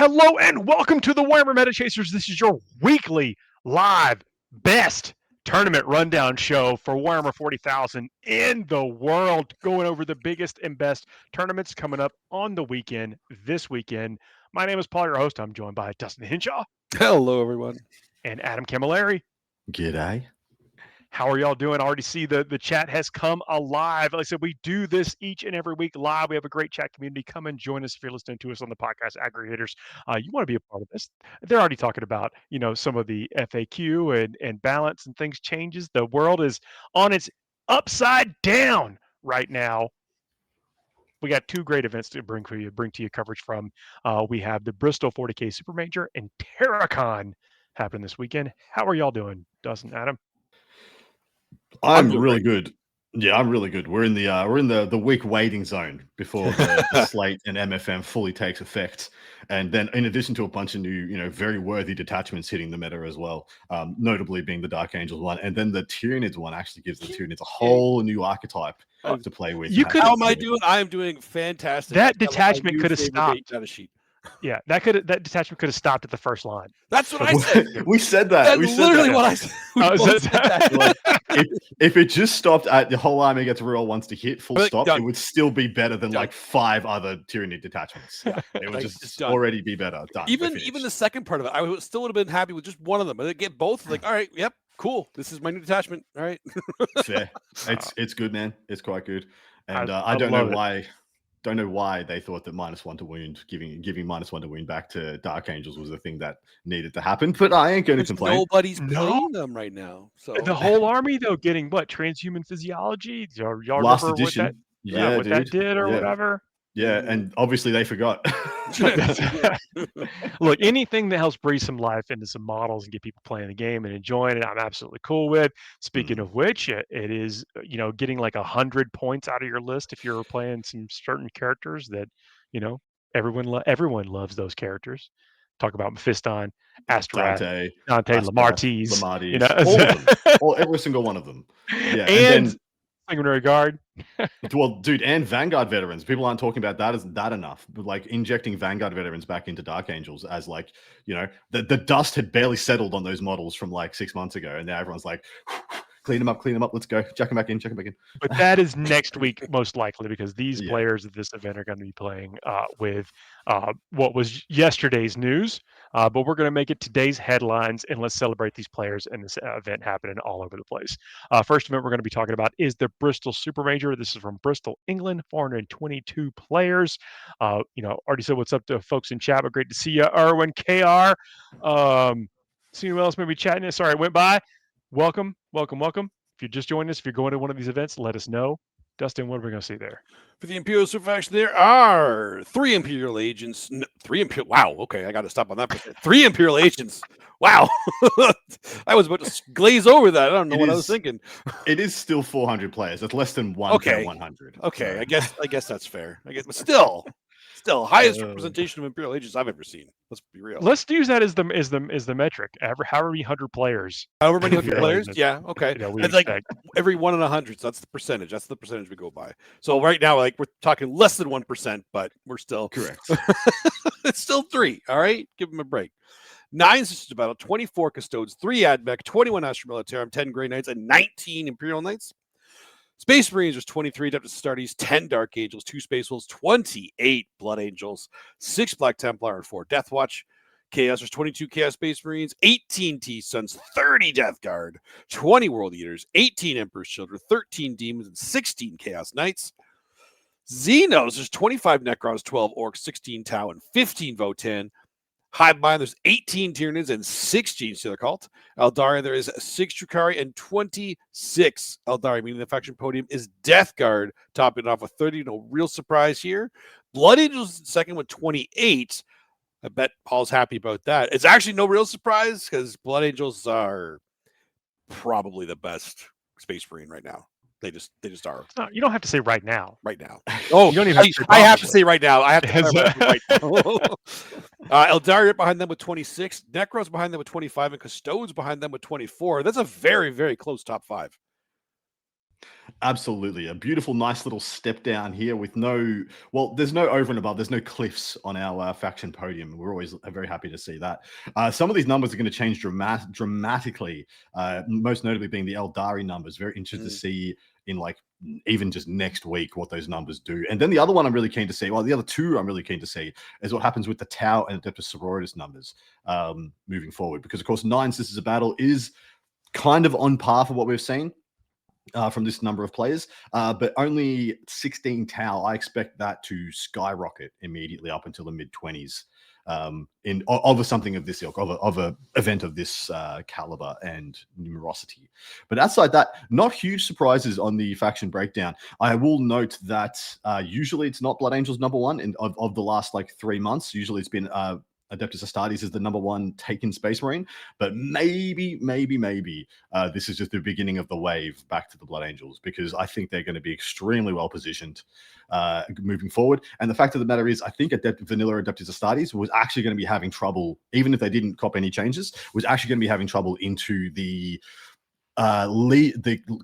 Hello and welcome to the Warhammer Meta Chasers. This is your weekly live best tournament rundown show for Warhammer 40,000 in the world, going over the biggest and best tournaments coming up on the weekend, this weekend. My name is Paul, your host. I'm joined by Dustin Henshaw. Hello, everyone. And Adam Camilleri. G'day. How are y'all doing? I already see the chat has come alive. Like I said, we do this each and every week live. We have a great chat community. Come and join us if you're listening to us on the podcast aggregators. You want to be a part of this. They're already talking about, some of the FAQ and balance and things changes. The world is on its upside down right now. We got two great events to bring to you coverage from. We have the Bristol 40K Super Major and Terracon happening this weekend. How are y'all doing, Dustin, Adam? I'm really good. Yeah, I'm really good. We're in the week waiting zone before the slate and MFM fully takes effect, and then in addition to a bunch of new, very worthy detachments hitting the meta as well, notably being the Dark Angels one, and then the Tyranids one actually gives the Tyranids a whole new archetype to play with. How am I doing? I am doing fantastic. That detachment could have stopped. Sheet. Yeah, that detachment could have stopped at the first line. That's what I said. We said that. That's literally what I said. If it just stopped at the whole army gets reroll once to hit, full stop, done. It would still be better than like 5 other Tyranid detachments. It would just already be better. Done. Even the second part of it, I still would have been happy with just one of them. But get both, like, all right, yep, cool. This is my new detachment. All right. Fair. It's good, man. It's quite good. And I don't know why. Don't know why they thought that -1 to wound, giving -1 to wound back to Dark Angels was the thing that needed to happen. But I ain't going to complain. Nobody's playing them right now. So the whole army though getting what transhuman physiology. Y'all last remember edition, what that did or whatever. Yeah, and obviously they forgot. Look, anything that helps breathe some life into some models and get people playing the game and enjoying it, I'm absolutely cool with. Speaking of which, it is, getting like 100 points out of your list if you're playing some certain characters that, everyone loves those characters. Talk about Mephiston, Astorath, Dante, Lamartise. All of them. Every single one of them. Yeah, and then Sanguinary Guard. Well, dude, and Vanguard veterans. People aren't talking about that as that enough. But like injecting Vanguard veterans back into Dark Angels as like, the dust had barely settled on those models from like 6 months ago. And now everyone's like, clean them up, let's go. Chuck them back in. But that is next week, most likely, because these players at this event are going to be playing with what was yesterday's news. But we're going to make it today's headlines, and let's celebrate these players and this event happening all over the place. First event we're going to be talking about is the Bristol Super Major. This is from Bristol, England, 422 players. Already said what's up to folks in chat, but great to see you, Erwin, KR. See who else maybe chatting. Sorry, I went by. Welcome. If you're just joining us, if you're going to one of these events, let us know. Dustin, what are we going to see there? For the Imperial Super Faction, there are 3 Imperial agents. Wow. Okay, I got to stop on that. 3 Imperial agents. Wow. I was about to glaze over that. I don't know what I was thinking. It is still 400 players. It's less than 1 per 100. Okay, so. I guess that's fair. But still highest representation of Imperial agents I've ever seen. Let's be real. Let's use that as the metric. However many 100 players. However many 100 players. Yeah. Okay. It's like every 1 in 100. So that's the percentage. That's the percentage we go by. So right now, like we're talking less than 1%, but we're still correct. It's still 3. All right. Give them a break. 9 Sisters of Battle, 24 Custodes, 3 Admech, 21 Astra Militarum, 10 Grey Knights, and 19 Imperial Knights. Space Marines, there's 23 Adeptus Astartes, 10 Dark Angels, 2 Space Wolves, 28 Blood Angels, 6 Black Templar, and 4 Death Watch. Chaos, there's 22 Chaos Space Marines, 18 T-Suns, 30 Death Guard, 20 World Eaters, 18 Emperor's Children, 13 Demons, and 16 Chaos Knights. Xenos, there's 25 Necrons, 12 Orcs, 16 Tau, and 15 Votan. Hive Mind, there's 18 Tyranids and 6 Genestealer Cult. Eldari, there is 6 Drukhari and 26 Eldari, meaning the faction podium is Death Guard, topping it off with 30. No real surprise here. Blood Angels second with 28. I bet Paul's happy about that. It's actually no real surprise because Blood Angels are probably the best Space Marine right now. They just are. No, you don't have to say right now. Right now. Oh, you don't even I have to say right now. I have to right now. Eldari behind them with 26. Necros behind them with 25. And Custodes behind them with 24. That's a very, very close top 5. Absolutely. A beautiful, nice little step down here with there's no over and above. There's no cliffs on our faction podium. We're always very happy to see that. Some of these numbers are going to change dramatically, most notably being the Eldari numbers. Very interested to see in even just next week what those numbers do. And then the other one I'm really keen to see, the other two I'm really keen to see is what happens with the Tau and Adeptus Sororitas numbers moving forward. Because, of course, 9 Sisters of Battle is kind of on par for what we've seen from this number of players, but only 16 Tau. I expect that to skyrocket immediately up until the mid-20s of something of this ilk, of a event of this caliber and numerosity. But outside that, not huge surprises on the faction breakdown. I will note that usually it's not Blood Angels number one of the last 3 months. Usually it's been Adeptus Astartes is the number one taken Space Marine, but maybe this is just the beginning of the wave back to the Blood Angels, because I think they're going to be extremely well positioned moving forward. And the fact of the matter is, I think vanilla Adeptus Astartes was actually going to be having trouble, even if they didn't cop any changes, was actually going to be having trouble into the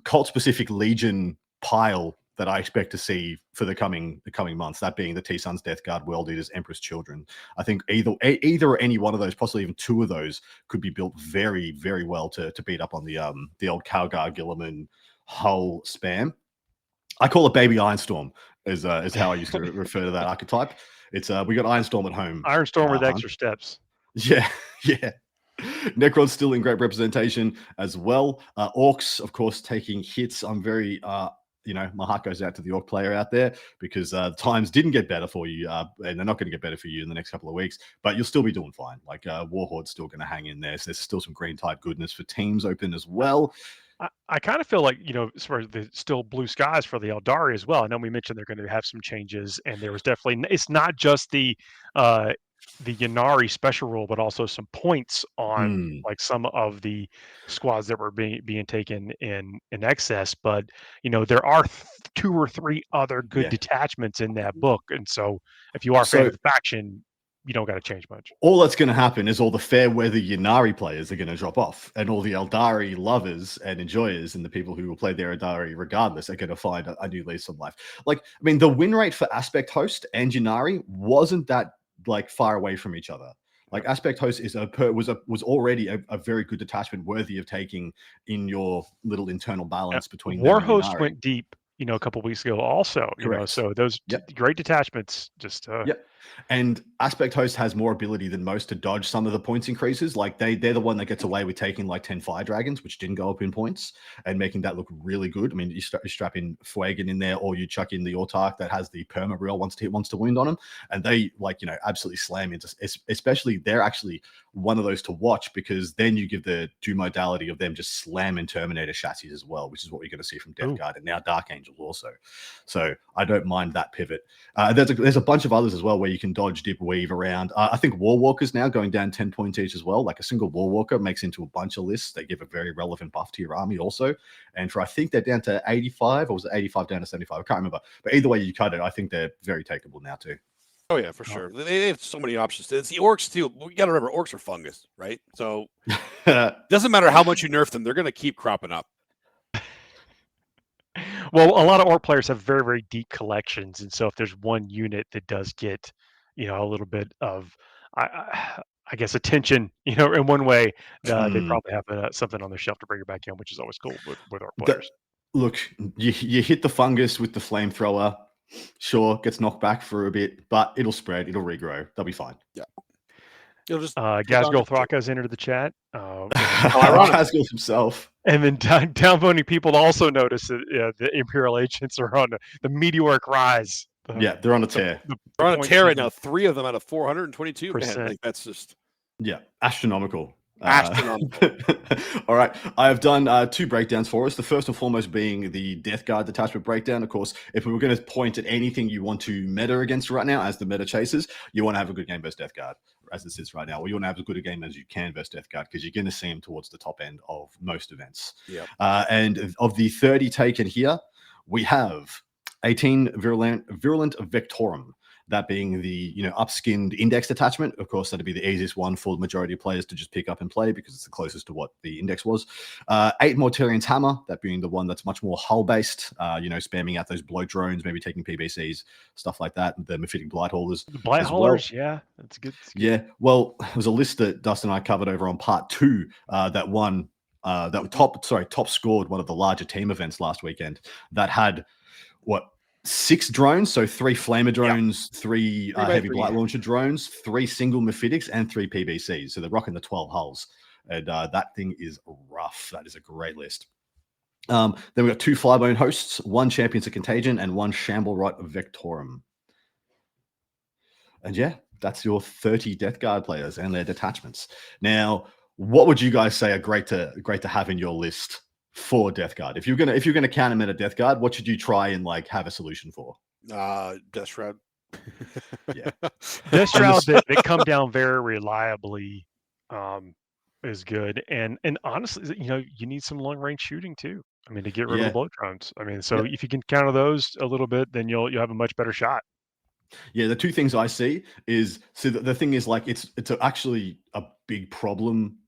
cult specific Legion pile that I expect to see for the coming months, that being the T-Sons, Death Guard, World Eaters, Empress Children. I think either or any one of those, possibly even two of those, could be built very, very well to beat up on the old Calgar, Gilliman, Hull spam. I call it Baby Ironstorm, is how I used to refer to that archetype. It's we got Ironstorm at home. Ironstorm with extra steps. Yeah. Necron's still in great representation as well. Orcs, of course, taking hits. I'm very my heart goes out to the Orc player out there, because times didn't get better for you, and they're not going to get better for you in the next couple of weeks, but you'll still be doing fine. Warhorde's still going to hang in there. So there's still some green type goodness for teams open as well. I kind of feel like, as far as the still blue skies for the Eldari as well. I know we mentioned they're going to have some changes, and there was definitely, it's not just the Yannari special rule, but also some points on some of the squads that were being taken in excess. But there are 2 or 3 other good detachments in that book, and so if you are a fan of the faction, you don't got to change much. All that's going to happen is all the fair weather Yannari players are going to drop off, and all the Eldari lovers and enjoyers and the people who will play their Eldari regardless are going to find a new lease on life. The win rate for Aspect Host and Yannari wasn't that far away from each other. Aspect Host was already a very good detachment, worthy of taking in your little internal balance between War Host went deep, a couple weeks ago also. So those great detachments just And Aspect Host has more ability than most to dodge some of the points increases. They're the one that gets away with taking 10 Fire Dragons, which didn't go up in points, and making that look really good. I mean, you strap in Fuegan in there, or you chuck in the Autark that has the perma real once to wound on them, and they absolutely slam into. Especially, they're actually one of those to watch, because then you give the due modality of them just slamming Terminator chassis as well, which is what we're going to see from Death Guard and now Dark Angel also. So I don't mind that pivot. There's a bunch of others as well where you can dodge, dip, weave around. I think War Walkers now going down 10 points each as well. A single War Walker makes into a bunch of lists. They give a very relevant buff to your army also. And I think they're down to 85, or was it 85 down to 75? I can't remember. But either way you cut it, I think they're very takeable now too. Oh yeah, for sure. They have so many options. It's the Orcs too. You got to remember, Orcs are fungus, right? So doesn't matter how much you nerf them, they're going to keep cropping up. Well, a lot of Orc players have very, very deep collections, and so if there's one unit that does get, a little bit of, I guess, attention, in one way, they probably have something on their shelf to bring it back in, which is always cool with Orc players. Look, you hit the fungus with the flamethrower. Sure, gets knocked back for a bit, but it'll spread, it'll regrow. They'll be fine. Yeah. It'll just Gazgul Thraka's entered the chat. Gazgul himself. And then downvoting people also notice that the Imperial agents are on the meteoric rise. They're on a tear. They're on a tear right now. 3 of them out of 422. Man, that's just astronomical. Astronomical. All right, I have done 2 breakdowns for us. The first and foremost being the Death Guard detachment breakdown. Of course, if we were going to point at anything you want to meta against right now as the Meta Chasers, you want to have a good game versus Death Guard as it sits right now, or you want to have as good a game as you can versus Death Guard, because you're going to see them towards the top end of most events. And of the 30 taken here, we have 18 Virulent Vectorum. That being the upskinned index detachment. Of course, that'd be the easiest one for the majority of players to just pick up and play because it's the closest to what the index was. 8 Mortarian's Hammer, that being the one that's much more hull based. Spamming out those blow drones, maybe taking PBCs, stuff like that. The Mephitic Blight Haulers. The Blight Haulers, yeah, that's good. Yeah, well, there was a list that Dustin and I covered over on part 2 that won. That top scored one of the larger team events last weekend that had 6 drones, so 3 flamer drones, 3 heavy blight launcher drones, 3 single Mephitics, and 3 PBCs. So they're rocking the 12 hulls, and that thing is rough. That is a great list. Then we've got 2 Flybone Hosts, 1 Champions of Contagion, and 1 Shamblewright Vectorum. And yeah, that's your 30 Death Guard players and their detachments. Now, what would you guys say are great to have in your list for Death Guard? If you're gonna counter meta Death Guard, what should you try and have a solution for? Death Shroud. Yeah, Death Shroud that come down very reliably is good, and honestly, you need some long range shooting too. I mean, to get rid of the blow drones. I mean, so if you can counter those a little bit, then you'll have a much better shot. Yeah, the 2 things I see is the thing is it's actually a big problem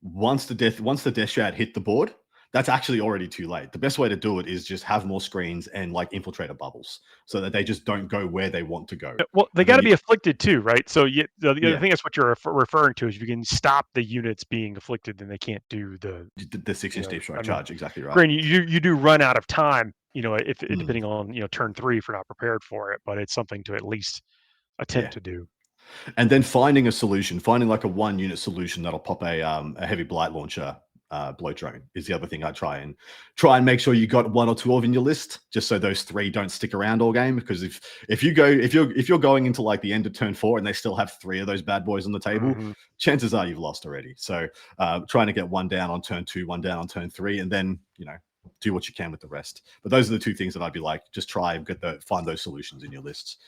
once the Death Shroud hit the board. That's actually already too late. The best way to do it is just have more screens and infiltrator bubbles so that they just don't go where they want to go. Well, they got to be afflicted too, right? So the other thing that's what you're referring to is if you can stop the units being afflicted, then they can't do the 6-inch deep strike charge. Exactly right. Granted, you do run out of time, if depending on turn 3 if you're not prepared for it, but it's something to at least attempt to do. And then finding a solution, finding a 1-unit solution that'll pop a heavy blight launcher blow drone is the other thing I try and make sure you got 1 or 2 of in your list, just so those 3 don't stick around all game. Because if you're going into the end of turn 4 and they still have 3 of those bad boys on the table, chances are you've lost already. So trying to get 1 down on turn 2, 1 down on turn 3, and then do what you can with the rest. But those are the 2 things that I'd be just try and find those solutions in your lists.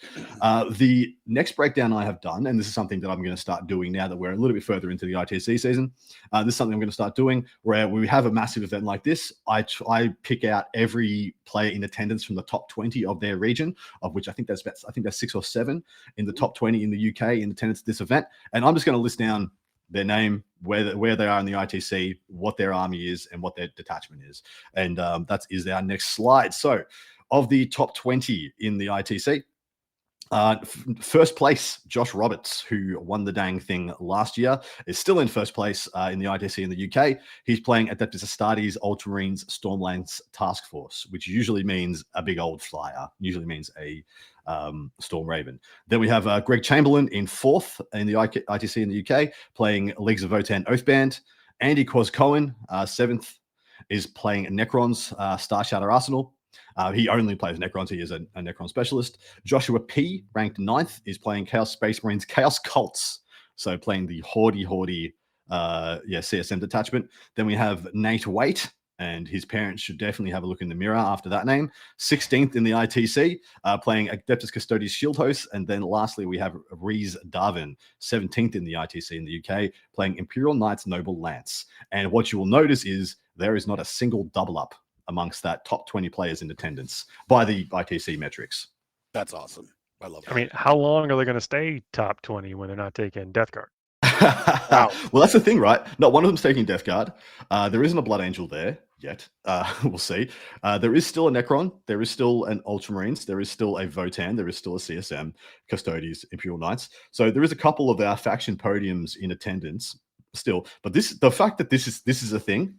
The next breakdown I have done, and this is something that I'm going to start doing now that we're a little bit further into the ITC season. This is something I'm going to start doing where we have a massive event like this. I pick out every player in attendance from the top 20 of their region, of which I think there's 6 or 7 in the top 20 in the UK in attendance at this event. And I'm just going to list down their name, where they are in the ITC, what their army is, and what their detachment is. And that is our next slide. So of the top 20 in the ITC, first place, Josh Roberts, who won the dang thing last year, is still in first place in the ITC in the UK. He's playing Adeptus Astartes Ultramarines Stormlance Task Force, which usually means a big old flyer, usually means a Storm Raven. Then we have Greg Chamberlain in 4th in the ITC in the UK, playing Leagues of Votan Oathband. Andy Quaz-Cohen, 7th, is playing Necrons Star Shatter Arsenal. He only plays Necrons. He is a Necron specialist. Joshua P, ranked 9th, is playing Chaos Space Marines Chaos Cults. So playing the Horde CSM detachment. Then we have Nate Waite, and his parents should definitely have a look in the mirror after that name. 16th in the ITC, playing Adeptus Custodes Shield Hosts. And then lastly, we have Reese Darvin, 17th in the ITC in the UK, playing Imperial Knights Noble Lance. And what you will notice is there is not a single double up amongst that top 20 players in attendance by the ITC metrics. That's awesome. I love that. I mean, how long are they going to stay top 20 when they're not taking Death Guard? Wow. Well, that's the thing, right? Not one of them's taking Death Guard. There isn't a Blood Angel there yet. We'll see. There is still a Necron. There is still an Ultramarines. There is still a Votan. There is still a CSM, Custodes, Imperial Knights. So there is a couple of our faction podiums in attendance still. But the fact that this is a thing,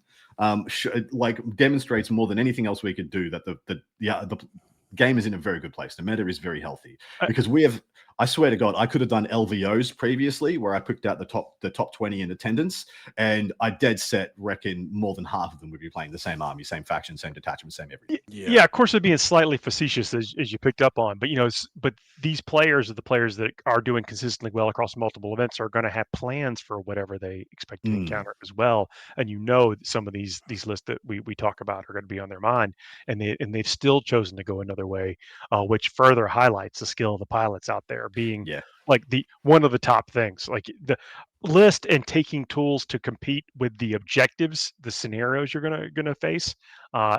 demonstrates more than anything else we could do that the game is in a very good place. The meta is very healthy because we have. I swear to God, I could have done LVOs previously where I picked out the top 20 in attendance, and I dead set reckon more than half of them would be playing the same army, same faction, same detachment, same everything. Yeah, of course, they're being slightly facetious as you picked up on, but but these players are the players that are doing consistently well across multiple events are going to have plans for whatever they expect to encounter as well. And some of these lists that we talk about are going to be on their mind, and they've still chosen to go another way, which further highlights the skill of the pilots out there being one of the top things, like the list and taking tools to compete with the objectives, the scenarios you're gonna face,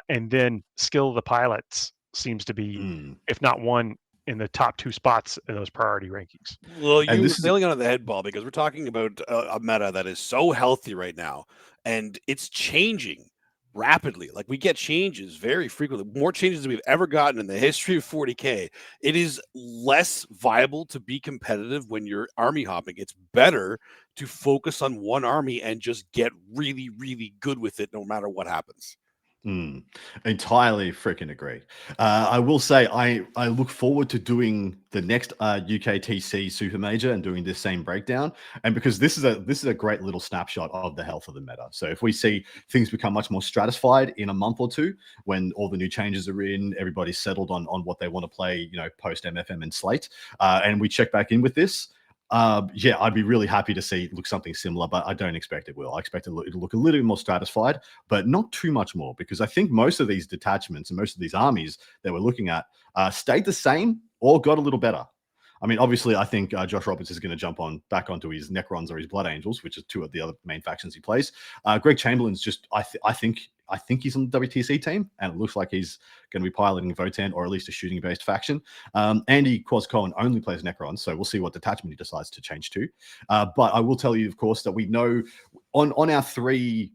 and then skill of the pilots seems to be, if not one, in the top 2 spots in those priority rankings. Well, you're nailing on the head ball, because we're talking about a meta that is so healthy right now, and it's changing rapidly. Like, we get changes very frequently, more changes than we've ever gotten in the history of 40K. It is less viable to be competitive when you're army hopping. It's better to focus on one army and just get really, really good with it no matter what happens. Entirely freaking agree. I will say I look forward to doing the next UKTC Super Major and doing this same breakdown, and because this is a great little snapshot of the health of the meta. So if we see things become much more stratified in a month or two, when all the new changes are in, everybody's settled on what they want to play, post MFM and Slate, and we check back in with this. Yeah, I'd be really happy to see look something similar, but I don't expect it will. I expect it'll look a little bit more stratified, but not too much more, because I think most of these detachments and most of these armies that we're looking at stayed the same or got a little better. I mean, obviously, I think Josh Roberts is going to jump back onto his Necrons or his Blood Angels, which are two of the other main factions he plays. Greg Chamberlain's just, I think he's on the WTC team, and it looks like he's going to be piloting Votan, or at least a shooting-based faction. Andy Quaz-Cohen only plays Necrons, so we'll see what detachment he decides to change to. But I will tell you, of course, that we know on our three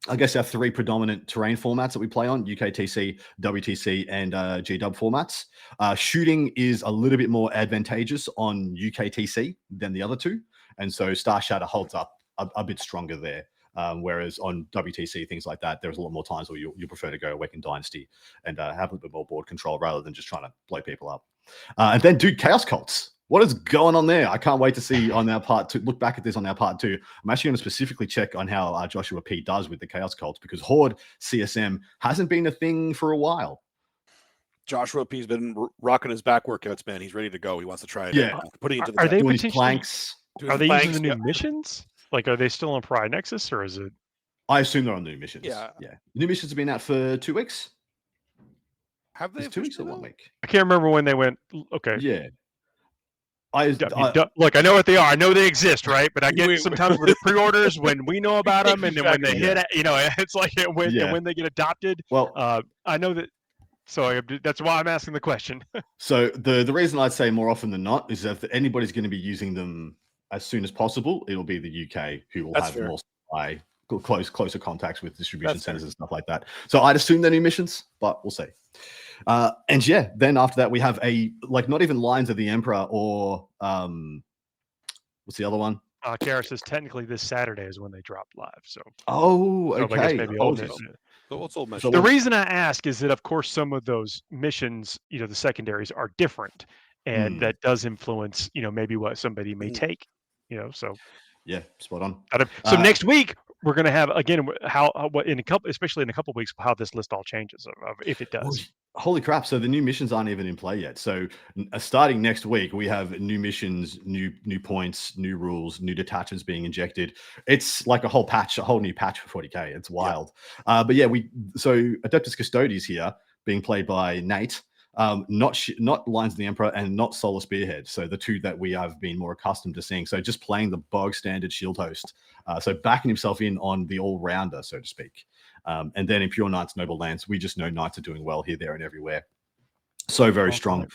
predominant terrain formats that we play on, UKTC, WTC, and GW formats, shooting is a little bit more advantageous on UKTC than the other two. And so Star Shatter holds up a bit stronger there. Whereas on WTC, things like that, there's a lot more times where you prefer to go Awakened Dynasty and have a little bit more board control rather than just trying to blow people up. And then, dude, Chaos Cults. What is going on there? I can't wait to see on our part 2. Look back at this on our part 2. I'm actually going to specifically check on how Joshua P does with the Chaos Cults, because Horde CSM hasn't been a thing for a while. Joshua P's been rocking his back workouts, man. He's ready to go. He wants to try it. Yeah. Putting into the are they doing potentially, his planks. Are they using the new missions? Like, are they still on Pariah Nexus, or is it? I assume they're on new missions. Yeah. New missions have been out for 2 weeks. Have they? 2 weeks or 1 week? I can't remember when they went. Okay. Yeah. Look, I know what they are. I know they exist, right? But I get sometimes with the pre-orders when we know about them, and then when they hit, it's like when they get adopted. Well, I know that. So that's why I'm asking the question. So the reason I'd say more often than not is that if anybody's going to be using them as soon as possible, it'll be the UK who will have more supply, closer contacts with distribution centers and stuff like that. So I'd assume they're new missions, but we'll see. And yeah, then after that we have not even Lines of the Emperor or what's the other one? Kara says technically this Saturday is when they dropped live. So okay. I guess maybe old news. The reason I ask is that, of course, some of those missions, the secondaries are different, and that does influence, maybe what somebody may take, So yeah, spot on. So next week we're going to have again especially in a couple of weeks, how this list all changes, if it does. Holy crap! So the new missions aren't even in play yet. So starting next week, we have new missions, new points, new rules, new detachments being injected. It's like a whole new patch for 40K. It's wild. Yeah. But yeah, so Adeptus Custodes here being played by Nate. Not Lines of the Emperor and not Solar Spearhead. So the two that we have been more accustomed to seeing. So just playing the bog standard shield host. So backing himself in on the all-rounder, so to speak. And then in Pure Knights, Noble Lands, we just know Knights are doing well here, there, and everywhere. So very strong.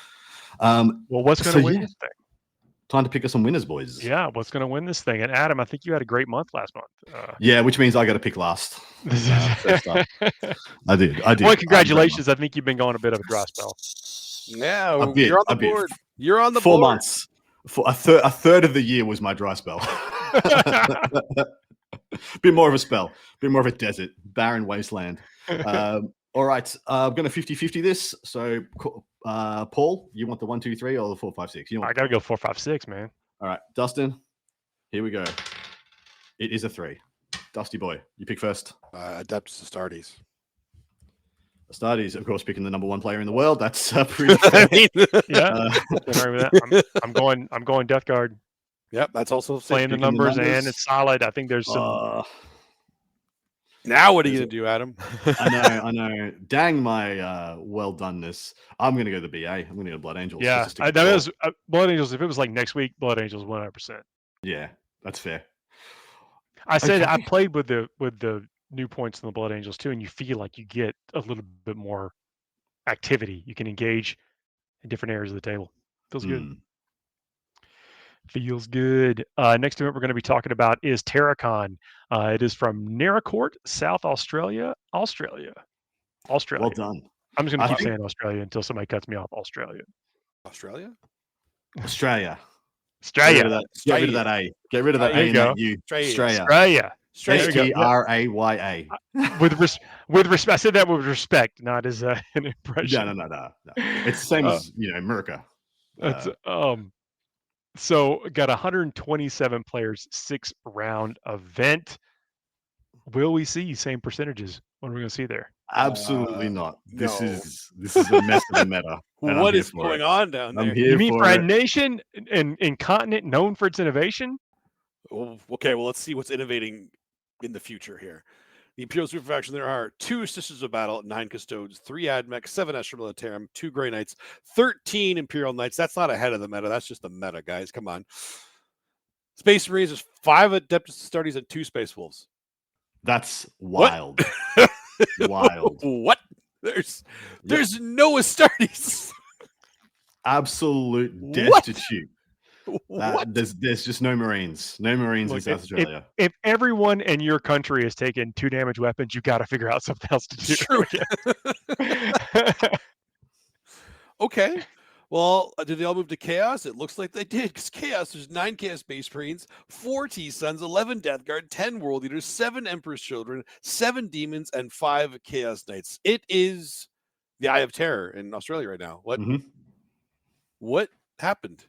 Well, what's going to win this thing? Time to pick up some winners, boys. Yeah, what's going to win this thing? And Adam, I think you had a great month last month. Yeah, which means I got to pick last. First up. I did. Boy, congratulations. I think you've been going a bit of a dry spell. Yeah, you're on the board. You're on the 4 board. months. For a third of the year was my dry spell. Bit more of a spell, bit more of a desert, barren wasteland. All right, I'm going to 50-50 this. So, Paul, you want the 1, 2, 3 or the 4, 5, 6? I got to go 4, 5, 6, man. All right, Dustin, here we go. It is a 3. Dusty boy, you pick first. Adeptus Astartes. Astartes, of course, picking the number 1 player in the world. That's pretty fair. I'm going Death Guard. Yep, that's also playing the numbers, and it's solid. I think there's some. Now, what are you going to do, Adam? I know. Dang my well doneness. I'm going to go the BA. I'm going to go Blood Angels. Yeah, that is Blood Angels. If it was like next week, Blood Angels 100%. Yeah, that's fair. I said I played with the new points in the Blood Angels too, and you feel like you get a little bit more activity. You can engage in different areas of the table. Feels good. Mm. Feels good. Next event we're going to be talking about is Terracon. It is from Naracoorte, South Australia. Australia. Well done. I'm just going to I keep think- saying Australia until somebody cuts me off. Australia. Australia? Australia. Australia. Get rid of that A. Get rid of that There A you in go. that U. Australia. Australia. There you go. Straya. With respect, I said that with respect, not as an impression. No. It's the same as America. That's so got 127 players, 6-round event. Will we see same percentages? What are we going to see there? Absolutely not. This no. is a mess of a meta. What is going on down there? You mean for a nation and continent known for its innovation? Okay, well, let's see what's innovating in the future here. The Imperial Super Faction, there are 2 Sisters of Battle, 9 Custodes, 3 Admech, 7 Astra Militarum, 2 Grey Knights, 13 Imperial Knights. That's not ahead of the meta. That's just the meta, guys. Come on. Space Marines, there's 5 Adeptus Astartes and 2 Space Wolves. That's wild. Wild. What? There's no Astartes. Absolute destitute. What? There's just no Marines. No Marines in South Australia. If everyone in your country is taking 2 damage weapons, you got to figure out something else to do. True. Okay. Well, did they all move to Chaos? It looks like they did, because Chaos, there's 9 Chaos Space Marines, 4 T-Suns, 11 Death Guard, 10 World Eaters, 7 Emperor's Children, 7 Demons, and 5 Chaos Knights. It is the Eye of Terror in Australia right now. What happened?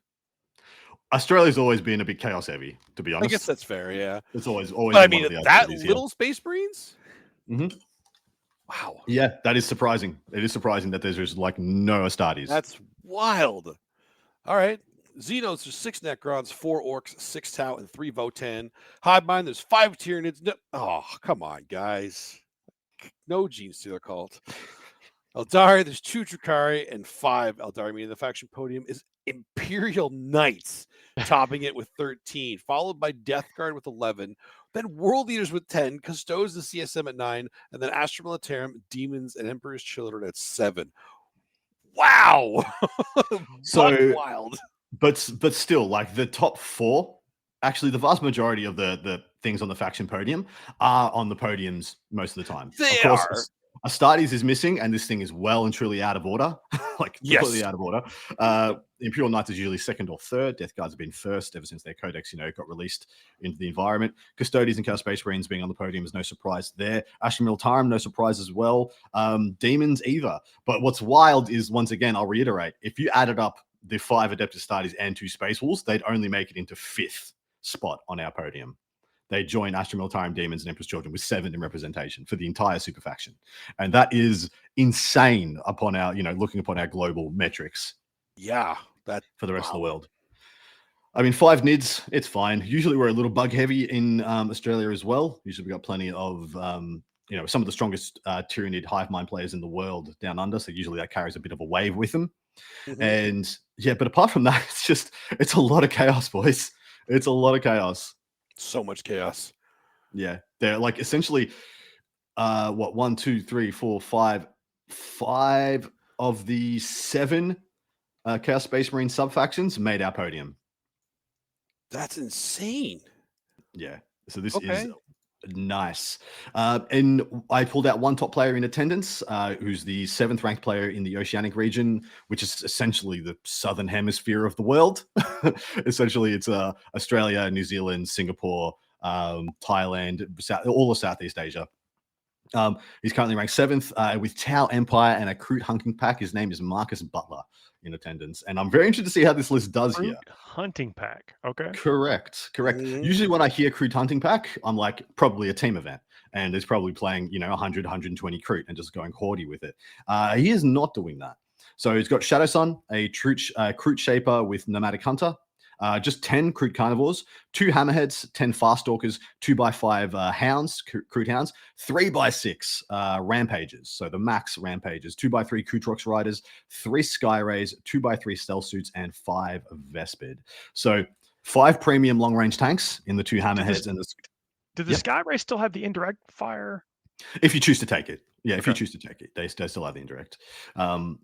Australia's always been a bit chaos heavy, to be honest. I guess that's fair, yeah. It's always. But I mean, that little Space Marines? Mm-hmm. Wow. Yeah, that is surprising. It is surprising that there's just like no Astartes. That's wild. All right. Xenos, there's 6 Necrons, 4 Orcs, 6 Tau, and 3 Votan. Hive-Mind, there's 5 Tyranids. No, oh, come on, guys. No Gene Stealer cult. Eldari, there's 2 Drukhari and 5 Eldari, meaning the faction podium is Imperial Knights, topping it with 13, followed by Death Guard with 11, then World Eaters with 10, Custodes the CSM at 9, and then Astra Militarum, Demons, and Emperor's Children at 7. Wow. So wild. But still, like the top 4, actually the vast majority of the things on the faction podium are on the podiums most of the time. They of course, are. Astartes is missing, and this thing is well and truly out of order. Like completely out of order. Imperial Knights is usually 2nd or 3rd. Death Guards have been 1st ever since their codex, got released into the environment. Custodians and Chaos Space Marines being on the podium is no surprise there. Astra Militarum, no surprise as well. Demons either. But what's wild is, once again, I'll reiterate, if you added up the 5 Adeptus Astartes and 2 Space Wolves, they'd only make it into 5th spot on our podium. They join Astra Militarum, Demons, and Emperor's Children with 7 in representation for the entire super faction. And that is insane upon our, looking upon our global metrics. Yeah. That for the rest of the world. I mean, 5 NIDs, it's fine. Usually we're a little bug heavy in Australia as well. Usually we've got plenty of, some of the strongest Tyranid hive mind players in the world down under. So usually that carries a bit of a wave with them. Mm-hmm. And yeah, but apart from that, it's a lot of chaos, boys. It's a lot of chaos. So much chaos. Yeah. They're like essentially, 1, 2, 3, 4, 5 of the 7 Chaos Space Marine sub-factions made our podium. That's insane. Yeah. So this is nice. And I pulled out 1 top player in attendance, who's the 7th ranked player in the Oceanic region, which is essentially the southern hemisphere of the world. Essentially, it's Australia, New Zealand, Singapore, Thailand, all of Southeast Asia. He's currently ranked 7th with Tau Empire and a Kroot hunting pack. His name is Marcus Butler in attendance. And I'm very interested to see how this list does here. Hunting pack. Okay. Correct. Mm-hmm. Usually when I hear Kroot hunting pack, I'm like, probably a team event. And it's probably playing, 100, 120 Kroot and just going haughty with it. He is not doing that. So he's got Shadow Sun, a Kroot Shaper with Nomadic Hunter, just 10 Kroot Carnivores, 2 Hammerheads, 10 Farstalkers, 2x5 Hounds, Kroot Hounds, 3x6 Rampages, so the max Rampages, 2x3 Kutrox Riders, 3 Skyrays, 2x3 Stealth Suits, and 5 Vespid. So 5 premium long-range tanks in the 2 Hammerheads. Do the Skyrays still have the indirect fire? If you choose to take it. Yeah, if you choose to take it, they still have the indirect.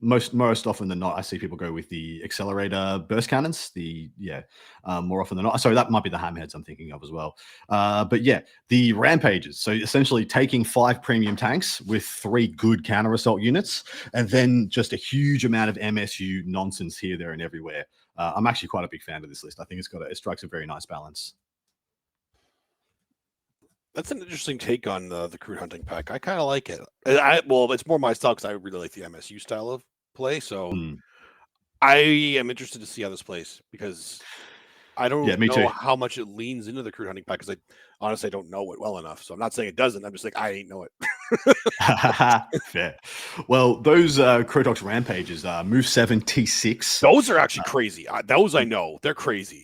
Most often than not, I see people go with the accelerator burst cannons. More often than not. Sorry, that might be the hammerheads I'm thinking of as well. But yeah, the rampages. So essentially taking 5 premium tanks with 3 good counter assault units, and then just a huge amount of MSU nonsense here, there, and everywhere. I'm actually quite a big fan of this list. I think it strikes a very nice balance. That's an interesting take on the crude hunting pack. I kind of like it. It's more my style because I really like the MSU style of play. So I am interested to see how this plays because I don't know how much it leans into the crude hunting pack because I don't know it well enough. So I'm not saying it doesn't. I'm just like, I ain't know it. Fair. Well, those Crotox rampages, move 7 T6. Those are actually crazy. Those I know. They're crazy.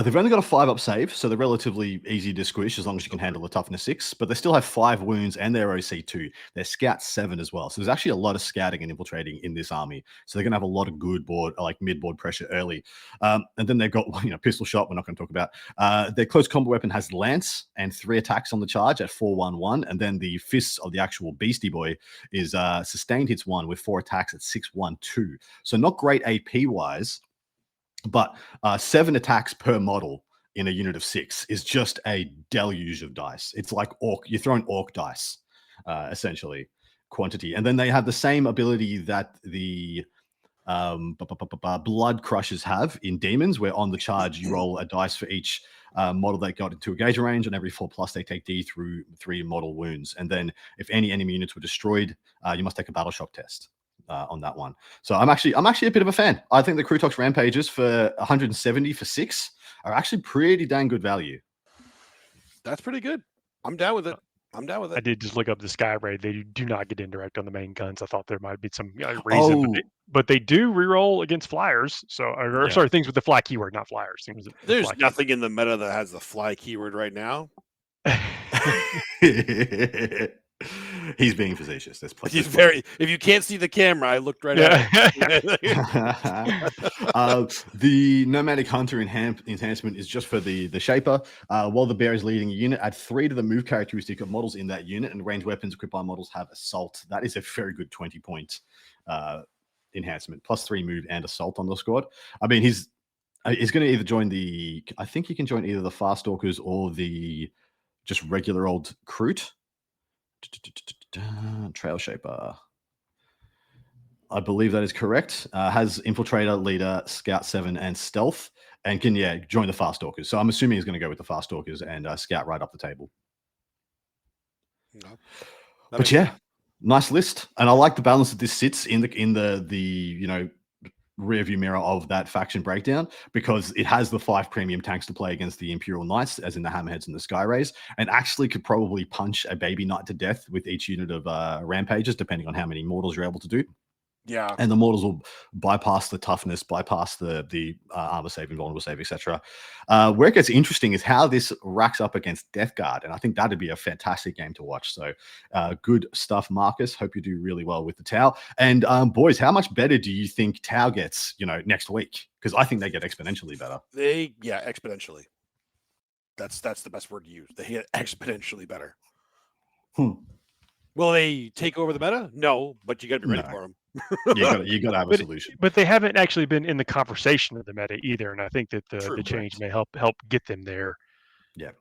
They've only got a 5-up save, so they're relatively easy to squish as long as you can handle the toughness 6. But they still have 5 wounds and they're OC 2. They're scout 7 as well. So there's actually a lot of scouting and infiltrating in this army. So they're going to have a lot of good mid-board pressure early. And then they've got pistol shot. We're not going to talk about. Their close combat weapon has lance and 3 attacks on the charge at 4-1-1. And then the fists of the actual beastie boy is sustained hits 1 with 4 attacks at 6-1-2. So not great AP wise. But 7 attacks per model in a unit of 6 is just a deluge of dice. It's like you're throwing orc dice, essentially, quantity. And then they have the same ability that the blood crushers have in demons, where on the charge you roll a dice for each model that got into engage range, and every 4+ they take D through 3 model wounds. And then if any enemy units were destroyed, you must take a battle shock test. On that one. So I'm actually a bit of a fan. I think the Crotox rampages for 170 for 6 are actually pretty dang good value. That's pretty good. I'm down with it. I did just look up the Sky Raid. They do not get indirect on the main guns. I thought there might be some reason, but they do reroll against flyers. So, sorry, things with the fly keyword, not flyers. There's nothing in the meta that has the fly keyword right now. He's being facetious. If you can't see the camera, I looked right at it. The Nomadic Hunter enhancement is just for the Shaper. While the bear is leading a unit, add 3 to the move characteristic of models in that unit, and ranged weapons equipped by models have assault. That is a very good 20-point enhancement, plus 3 move and assault on the squad. I mean, he's going to either join I think he can join either the Fast Stalkers or the just regular old Kroot. Trail Shaper. I believe that is correct. Has Infiltrator, Leader, Scout 7, and Stealth, and can join the Fast Stalkers. So I'm assuming he's going to go with the Fast Stalkers and Scout right up the table. No. But nice list, and I like the balance that this sits in the rear view mirror of that faction breakdown, because it has the 5 premium tanks to play against the Imperial Knights, as in the Hammerheads and the Sky Rays, and actually could probably punch a baby knight to death with each unit of rampages, depending on how many mortals you're able to do. Yeah. And the mortals will bypass the toughness, bypass the armor save, invulnerable save, etc. Where it gets interesting is how this racks up against Death Guard. And I think that'd be a fantastic game to watch. So good stuff, Marcus. Hope you do really well with the Tau. And boys, how much better do you think Tau gets, next week? Because I think they get exponentially better. Exponentially. That's the best word to use. They get exponentially better. Will they take over the meta? No, but you got to be ready for them. you got to have a solution. But they haven't actually been in the conversation of the meta either, and I think that the change may help get them there. Yeah.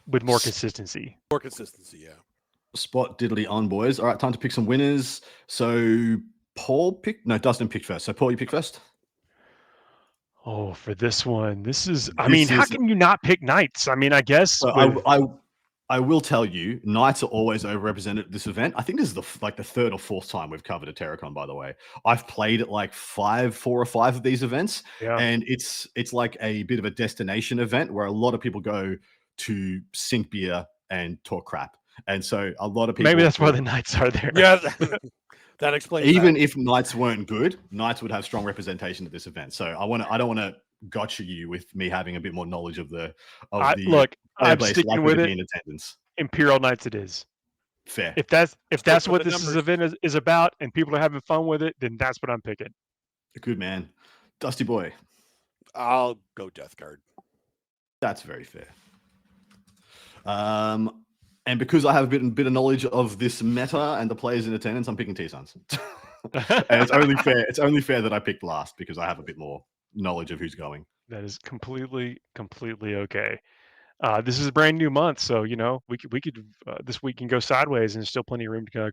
With more consistency. More consistency, yeah. Spot diddly on, boys. All right, time to pick some winners. So Dustin picked first. So Paul, you pick first. Oh, for this one, how can you not pick Knights? I mean, I guess. I will tell you, Knights are always overrepresented at this event. I think this is the 3rd or 4th time we've covered a Terracon, by the way. I've played at like 4 or 5 of these events, and it's like a bit of a destination event where a lot of people go to sink beer and talk crap. And so a lot of people... Maybe that's why the Knights are there. Yeah, that explains Even if Knights weren't good, Knights would have strong representation at this event. So I don't want to gotcha you with me having a bit more knowledge of the look, I'm sticking with it. In attendance. Imperial Knights it is. Fair. If that's what this event is about and people are having fun with it, then that's what I'm picking. Good man. Dusty boy. I'll go Death Guard. That's very fair. And because I have a bit of knowledge of this meta and the players in attendance, I'm picking T-Suns. And it's only fair. It's only fair that I picked last because I have a bit more knowledge of who's going. That is completely okay. This is a brand new month, so we could this week can go sideways, and there's still plenty of room to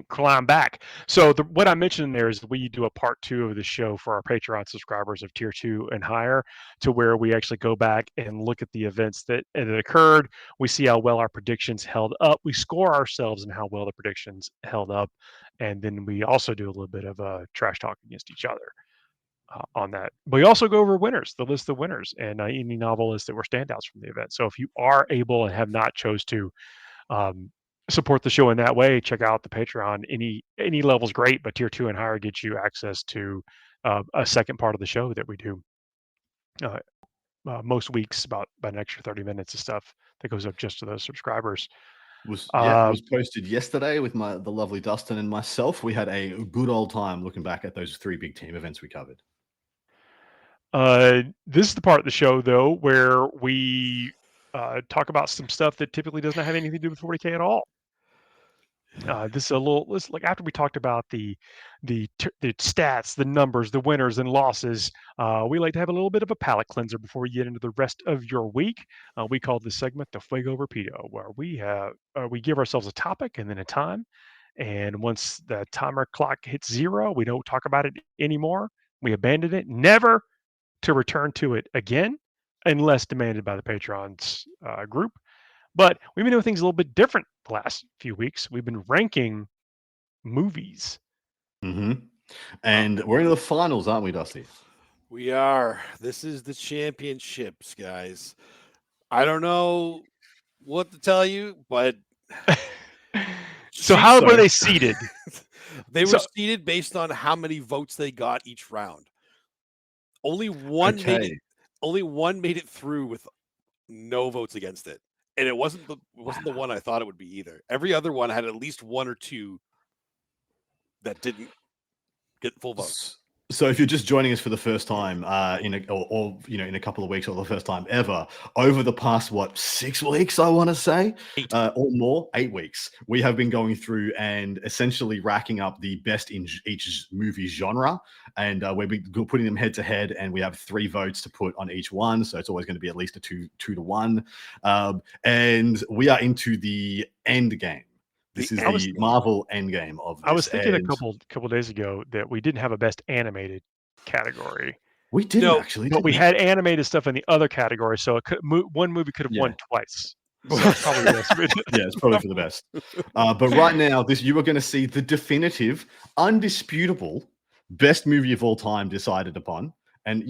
climb back. So what I mentioned there is we do a part 2 of the show for our Patreon subscribers of tier 2 and higher, to where we actually go back and look at the events that occurred. We see how well our predictions held up. We score ourselves and how well the predictions held up, and then we also do a little bit of trash talk against each other. On that. But we also go over winners, the list of winners, and any novelists that were standouts from the event. So if you are able and have not chose to support the show in that way, check out the Patreon. Any level's great, but tier 2 and higher gets you access to a second part of the show that we do most weeks, about an extra 30 minutes of stuff that goes up just to those subscribers. It was posted yesterday with the lovely Dustin and myself. We had a good old time looking back at those 3 big team events we covered. This is the part of the show, though, where we talk about some stuff that typically does not have anything to do with 40K at all. This is a little. Like after we talked about the stats, the numbers, the winners and losses. We like to have a little bit of a palate cleanser before we get into the rest of your week. We call this segment the Fuego Rapido, where we give ourselves a topic and then a time, and once the timer clock hits 0, we don't talk about it anymore. We abandon it, never to return to it again, unless demanded by the Patrons group. But we've been doing things a little bit different the last few weeks. We've been ranking movies. Mm-hmm. And we're into the finals, aren't we, Dusty? We are. This is the championships, guys. I don't know what to tell you, but so how were they seeded? They were seeded based on how many votes they got each round. Only one made it through with no votes against it, and it wasn't the one I thought it would be either. Every other one had at least 1 or 2 that didn't get full votes. So if you're just joining us for the first time in a couple of weeks, or the first time ever, over the past 6 weeks, I want to say, 8. Or more, 8 weeks, we have been going through and essentially racking up the best in each movie genre, and we've been putting them head to head, and we have 3 votes to put on each one, so it's always going to be at least a 2 to 1, and we are into the end game. This is the Marvel Endgame of this. I was thinking a couple days ago that we didn't have a best animated category. We didn't actually, but we had animated stuff in the other category, so one movie could have won twice. So it's probably it's probably for the best. But right now, you are going to see the definitive, undisputable best movie of all time decided upon. And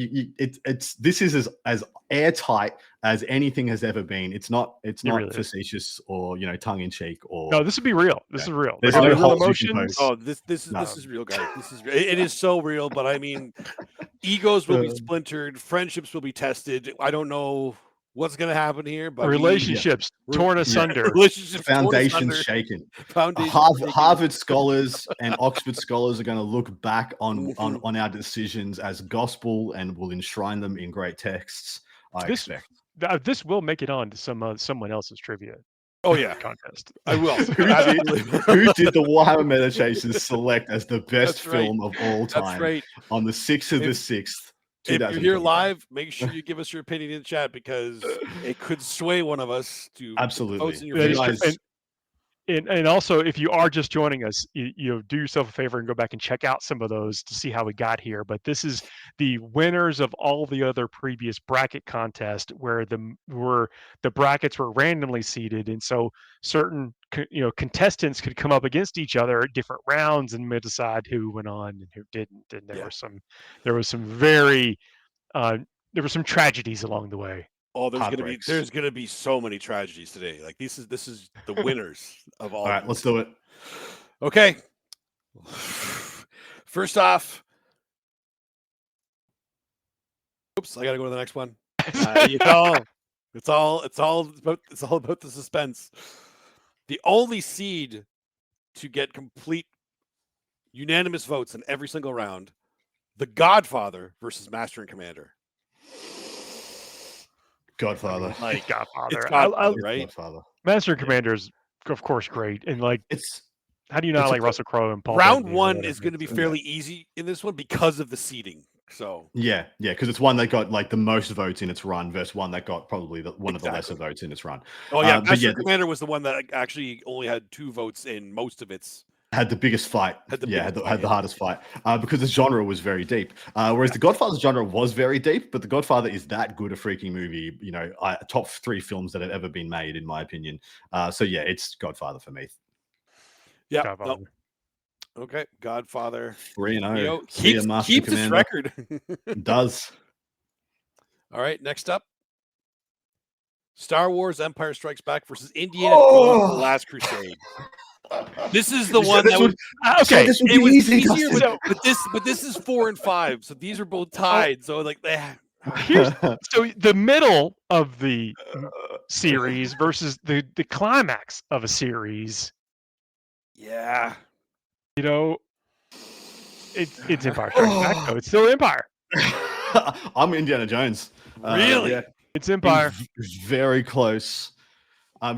this is as airtight as anything has ever been. It's not really facetious or tongue in cheek or no. This would be real. This is real. There's no real emotions. Oh, this is real, guys. It is so real. But I mean, egos will be splintered, friendships will be tested. I don't know what's going to happen here, but relationships torn asunder, relationships foundations shaken. Harvard scholars and Oxford scholars are going to look back on our decisions as gospel and will enshrine them in great texts. I expect this will make it on to someone else's trivia. Oh yeah, contest. I will. Who did the Warhammer Meta Chasers select as the best film of all time? That's right. On the 6th of the 6th. If you're here live, make sure you give us your opinion in the chat, because it could sway one of us to absolutely. And also, if you are just joining us, you do yourself a favor and go back and check out some of those to see how we got here. But this is the winners of all the other previous bracket contests, where the brackets were randomly seeded, and so certain contestants could come up against each other at different rounds and decide who went on and who didn't. And there was some tragedies along the way. Oh, there's gonna be so many tragedies today. Like this is the winners of all. All right, let's do it. Okay. First off, oops, I gotta go to the next one. It's all about the suspense. The only seed to get complete unanimous votes in every single round, The Godfather versus Master and Commander. Godfather. Godfather. Godfather, right? Godfather. Master and Commander's of course, great. And like, It's how do you not it's a like Russell Crowe and Paul Round Bettany or one whatever? is going to be Yeah. fairly easy in this one because of the seeding. So yeah, because it's one that got like the most votes in its run versus one that got probably one of the lesser votes in its run. Oh yeah, but Master yeah, Commander was the one that actually only had 2 votes in most of its. had the biggest fight. Had the hardest fight because the genre was very deep. Whereas the Godfather's genre was very deep, but the Godfather is that good a freaking movie. You know, top 3 films that have ever been made, in my opinion. So yeah, it's Godfather for me. Yeah. Godfather. Nope. Okay, Godfather 3-0. Keeps its record. Does. All right, next up, Star Wars: Empire Strikes Back versus Indiana Jones: The Last Crusade. This is the one that was okay. This would it be was easy, easier, Dustin. but this is 4 and 5, so these are both tied. So like so the middle of the series versus the climax of a series. yeah. You know, it's Empire Strikes Back, though. It's still Empire. I'm Indiana Jones. Really? Yeah. It's Empire. It's very close.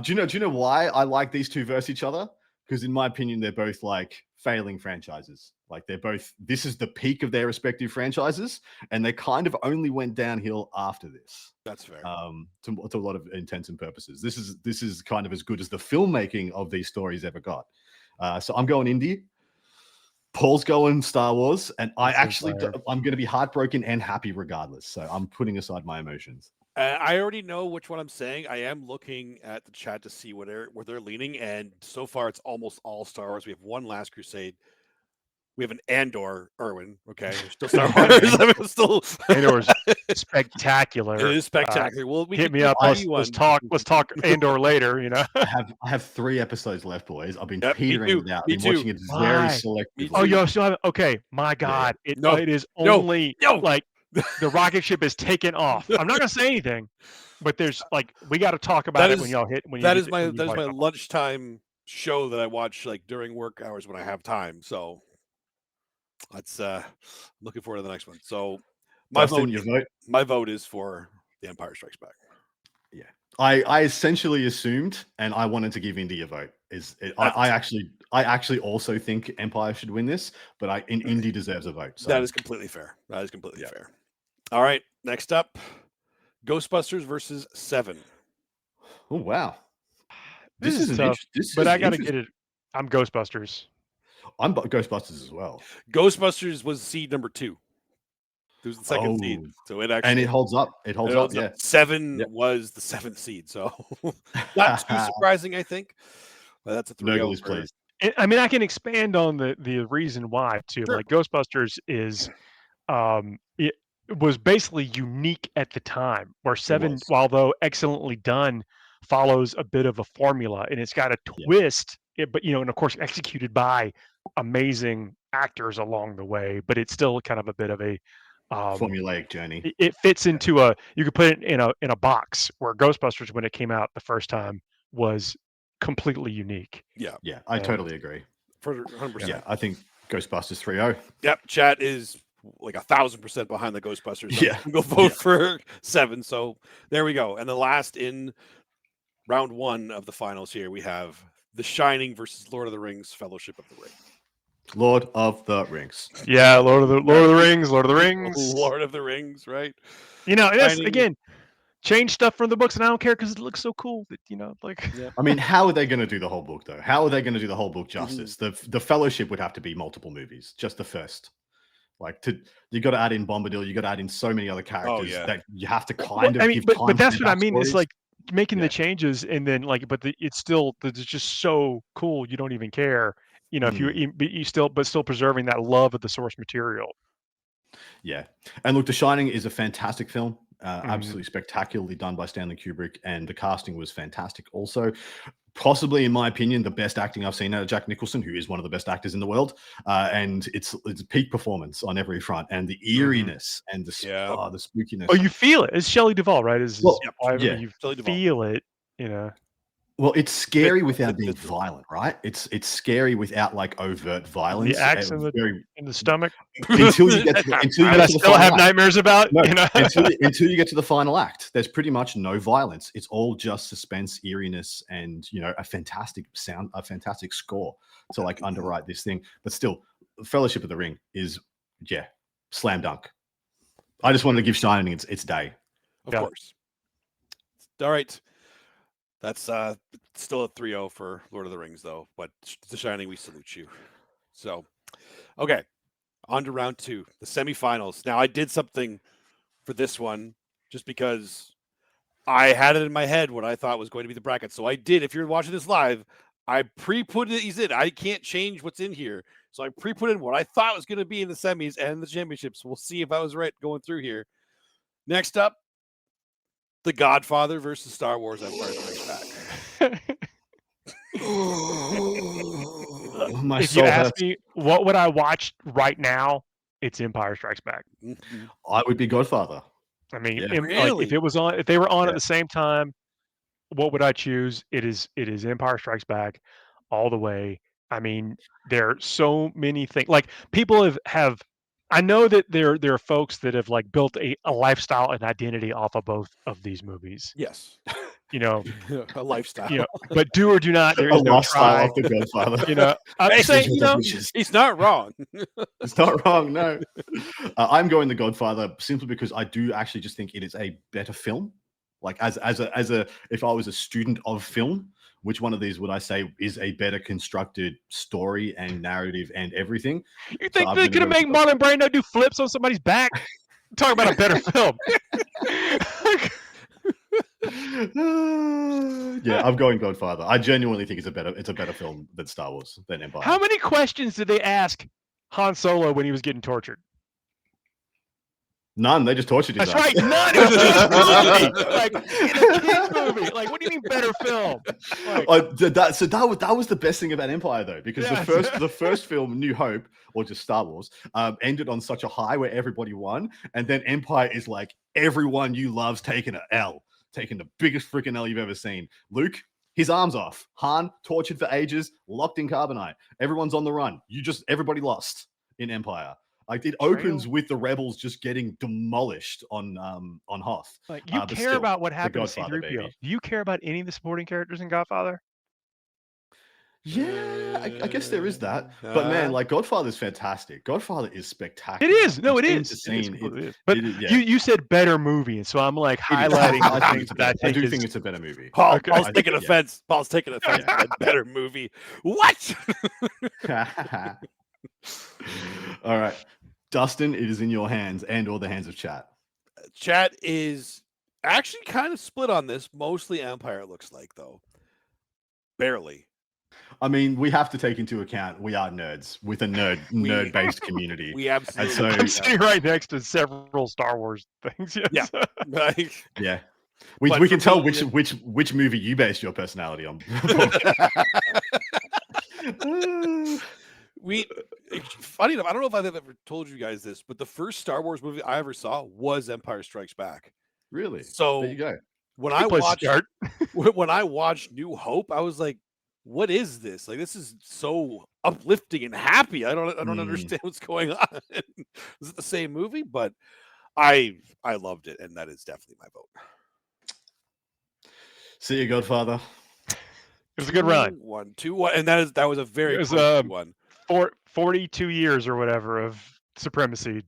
Do you know why I like these two versus each other? Because in my opinion, they're both like failing franchises. Like this is the peak of their respective franchises, and they kind of only went downhill after this. That's fair. To a lot of intents and purposes. This is kind of as good as the filmmaking of these stories ever got. So I'm going indie. Paul's going Star Wars, and I'm going to be heartbroken and happy regardless. So I'm putting aside my emotions. I already know which one I'm saying. I am looking at the chat to see where they're leaning, and so far it's almost all Star Wars. We have one Last Crusade. We have an Andor, Irwin. Okay, still Star Wars. Still Andor is spectacular. It is spectacular. Well, hit me up. Let's talk Andor later. You know, I have 3 episodes left, boys. I've been petering it out. I've been watching it very selectively. Oh, you still have? Okay, my God, it is only like the rocket ship is taken off. I'm not gonna say anything, but there's like we got to talk about it when y'all hit. That is my lunchtime show that I watch like during work hours when I have time. So. That's looking forward to the next one. So my vote is for The Empire Strikes Back. Yeah. I essentially assumed, and I wanted to give Indy a vote. I actually also think Empire should win this, but Indy deserves a vote. So. That is completely fair. Fair. All right. Next up, Ghostbusters versus 7. Oh wow. This is tough, but I gotta get it. I'm Ghostbusters. I'm Ghostbusters as well. Ghostbusters was seed number 2. It was the second seed, so it actually it holds up. It holds up. Yeah, 7 was the 7th seed, so not too surprising, I think. But that's a 3-0. Please. I mean, I can expand on the reason why too. Sure. Like Ghostbusters is, it was basically unique at the time, where 7, although excellently done, follows a bit of a formula, and it's got a twist. But and of course executed by amazing actors along the way, but it's still kind of a bit of a formulaic journey. It fits into you could put it in a box, where Ghostbusters, when it came out the first time, was completely unique. Yeah, I totally agree. For 100%. Yeah, I think Ghostbusters 3-0. Yep, chat is like 1,000% behind the Ghostbusters. Yeah, go vote for 7. So there we go. And the last in round 1 of the finals here, we have The Shining versus Lord of the Rings: Fellowship of the Ring. Lord of the Rings. Yeah, Lord of the Rings. Lord of the Rings. Lord of the Rings, right? And that's again, change stuff from the books, and I don't care because it looks so cool. That, like. Yeah. I mean, how are they going to do the whole book though? How are they going to do the whole book justice? The Fellowship would have to be multiple movies, just the first. Like you got to add in Bombadil, you got to add in so many other characters that you have to kind of give time. But that's what I mean. It's like making the changes, and then it's just so cool. You don't even care, if you still preserving that love of the source material. Yeah, and look, The Shining is a fantastic film. Absolutely spectacularly done by Stanley Kubrick, and the casting was fantastic. Also, possibly, in my opinion, the best acting I've seen out of Jack Nicholson, who is one of the best actors in the world. And it's peak performance on every front, and the eeriness and the spookiness. Oh, you feel it. It's Shelley Duvall, right? Shelley You Duvall. feel it. Well, it's scary without being violent, right? It's scary without like overt violence. The axe in the stomach. Until you get to the, until you I get to the still final have act. nightmares about. No, You know? until you get to the final act, there's pretty much no violence. It's all just suspense, eeriness, and a fantastic sound, a fantastic score to like underwrite this thing. But still, Fellowship of the Ring is slam dunk. I just wanted to give Shining its day. Of course. All right. That's still a 3-0 for Lord of the Rings, though. But The Shining, we salute you. So, okay. On to round 2, the semifinals. Now, I did something for this one just because I had it in my head what I thought was going to be the bracket. So I did. If you're watching this live, I pre-put these in. I can't change what's in here. So I pre-put in what I thought was going to be in the semis and the championships. We'll see if I was right going through here. Next up, The Godfather versus Star Wars Empire Strikes Back. If you ask me what would I watch right now, it's Empire Strikes Back. I would be Godfather. I mean, Really? if they were on at the same time, what would I choose? It is Empire Strikes Back all the way. I mean, there are so many things. Like people have I know that there are folks that have like built a lifestyle and identity off of both of these movies. Yes. A lifestyle. But do or do not, there is no try. Of the Godfather. I'm saying, he's not wrong. It's not wrong. No, I'm going The Godfather simply because I do actually just think it is a better film. Like as a if I was a student of film, which one of these would I say is a better constructed story and narrative and everything? You think they're gonna make Marlon Brando do flips on somebody's back? Talk about a better film. I'm going Godfather. I genuinely think it's a better film than Star Wars, than Empire. How many questions did they ask Han Solo when he was getting tortured? None. They just tortured his That's right. None. It was a kid's movie. Like a kid's movie. Like, what do you mean better film? That was the best thing about Empire, though, because the first film, New Hope, or just Star Wars, ended on such a high where everybody won, and then Empire is like everyone you love's taking an L, taking the biggest freaking L you've ever seen. Luke, his arms off. Han tortured for ages, locked in carbonite. Everyone's on the run. Everybody lost in Empire. Like it opens with the rebels just getting demolished on Hoth. Like you care about what happened to C-3PO. Do you care about any of the supporting characters in Godfather? Yeah, I guess there is that. But man, like Godfather is fantastic. Godfather is spectacular. It is. No, it is. But you said better movie, and so I'm like highlighting the things that I do think it's a better movie. Paul's taking offense. Paul's taking offense. Better movie. What? All right, Dustin, it is in your hands and/or the hands of chat. Chat is actually kind of split on this. Mostly Empire, it looks like, though. Barely. I mean, we have to take into account we are nerds with a nerd-based community. We absolutely. So, I'm sitting right next to several Star Wars things. Yes. Yeah. Yeah. We can tell which movie you base your personality on. Funny enough, I don't know if I've ever told you guys this, but the first Star Wars movie I ever saw was Empire Strikes Back. Really? So there you go. When I watched New Hope, I was like, what is this? Like, this is so uplifting and happy. I don't understand what's going on. Is it the same movie? But I loved it, and that is definitely my vote. See you, Godfather. It was a good run. 2-1, and that was a very close one. 42 years or whatever of supremacy.